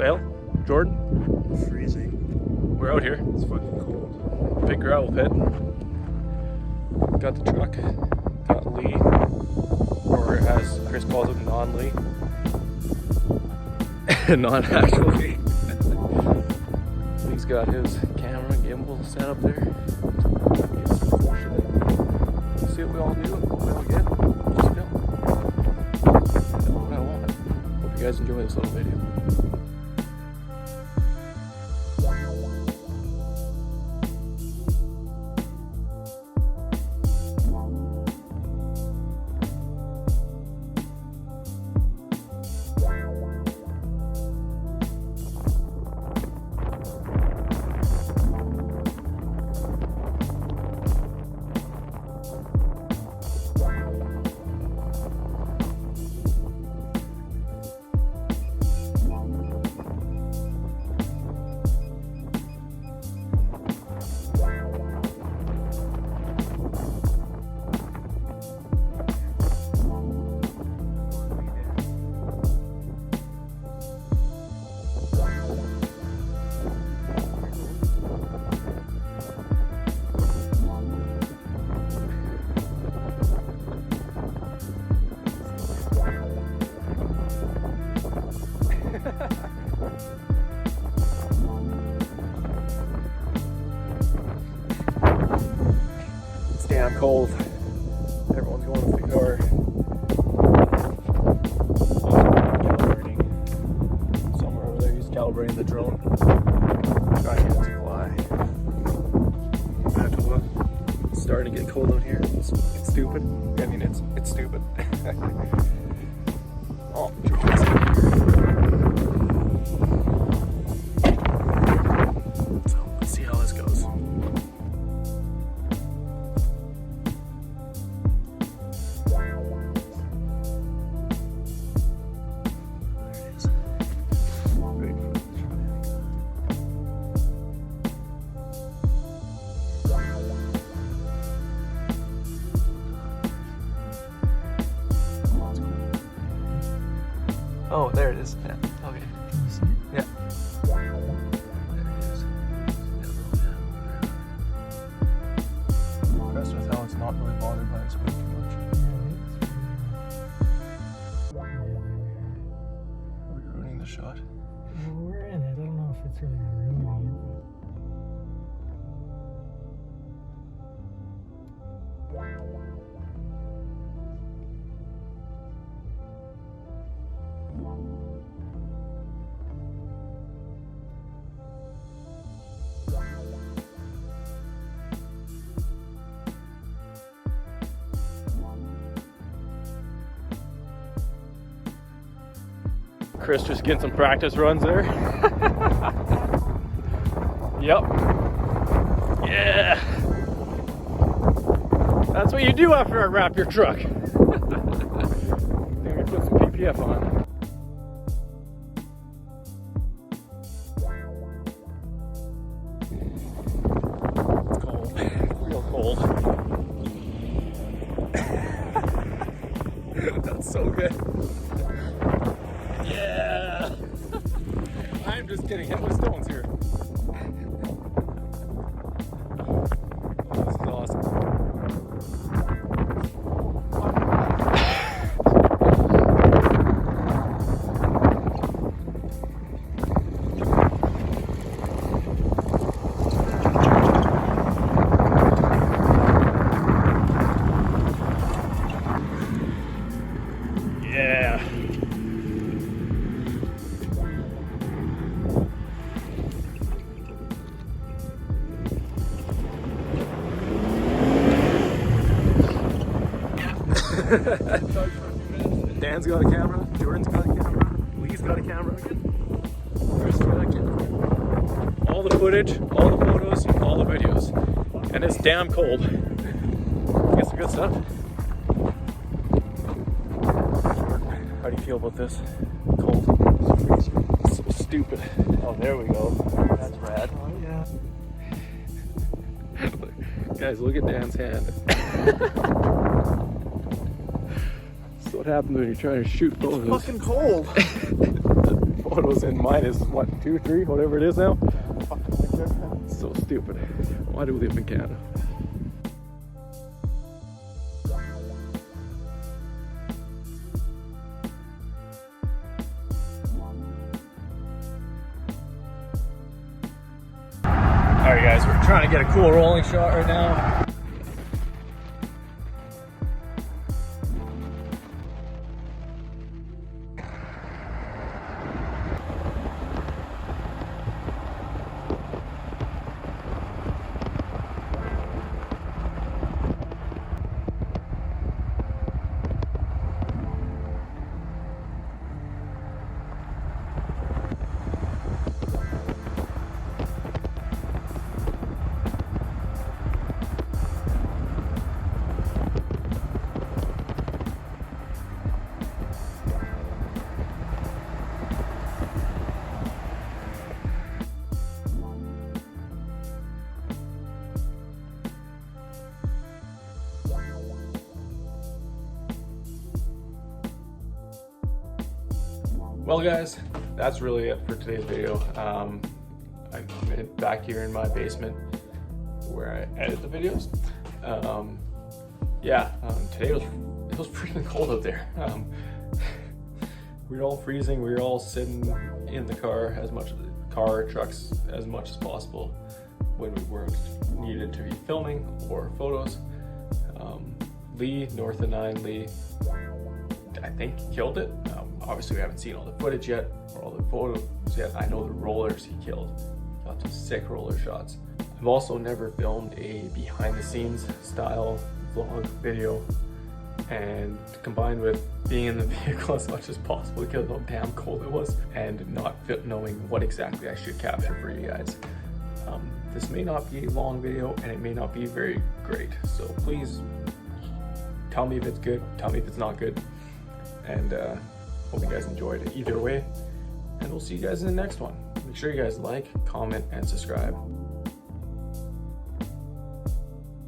Well, Jordan? Freezing. We're out here. It's fucking cold. Big gravel pit. Got the truck. Got Lee. Or as Chris calls it, non-Lee. Non-actual Lee. Lee's got his camera and gimbal set up there. Get some shit in. See what we all do, what we all get. Just film. That's what I want. Hope you guys enjoy this little video. It's damn cold. Everyone's going to the car. Calibrating. Somewhere over there, he's calibrating the drone. Trying to get it to fly. It's starting to get cold out here. It's stupid. I mean, it's stupid. Oh, drone's in here. So, let's see how this goes. Oh, there it is. Yeah. Okay. Can you see it? Yeah. There it is. Impressed with how it's not really bothered by its weight too much. Are we ruining the shot? Well, we're in it. I don't know if it's really ruining it. Chris just getting some practice runs there. Yep. Yeah. That's what you do after I wrap your truck. Then we put some PPF on. It's cold. Real cold. That's so good. Yeah! I'm just getting hit with stones here. This is awesome. Yeah. Dan's got a camera, Jordan's got a camera, Lee's got a camera again, Chris got a camera. All the footage, all the photos, all the videos. And it's damn cold. Get some good stuff. How do you feel about this? Cold. It's so stupid. Oh, there we go. That's rad. Oh, yeah. Guys, look at Dan's hand. That's what happens when you're trying to shoot photos. It's fucking cold. photos and mine is what, 2, 3, whatever it is now. So stupid. Why do we live in Canada? Alright guys, we're trying to get a cool rolling shot right now. Well guys, that's really it for today's video. I'm back here in my basement where I edit the videos. Today it was pretty cold out there. We were all freezing, we were all sitting in the car trucks as much as possible when we weren't needed to be filming or photos. Lee, North of 9, Lee, I think killed it. Obviously we haven't seen all the footage yet or all the photos yet. I know the rollers he killed. Got some sick roller shots. I've also never filmed a behind the scenes style vlog video, and combined with being in the vehicle as much as possible because of how damn cold it was and not knowing what exactly I should capture for you guys. This may not be a long video and it may not be very great, so please tell me if it's good, tell me if it's not good, and hope you guys enjoyed it either way, and we'll see you guys in the next one. Make sure you guys like, comment, and subscribe.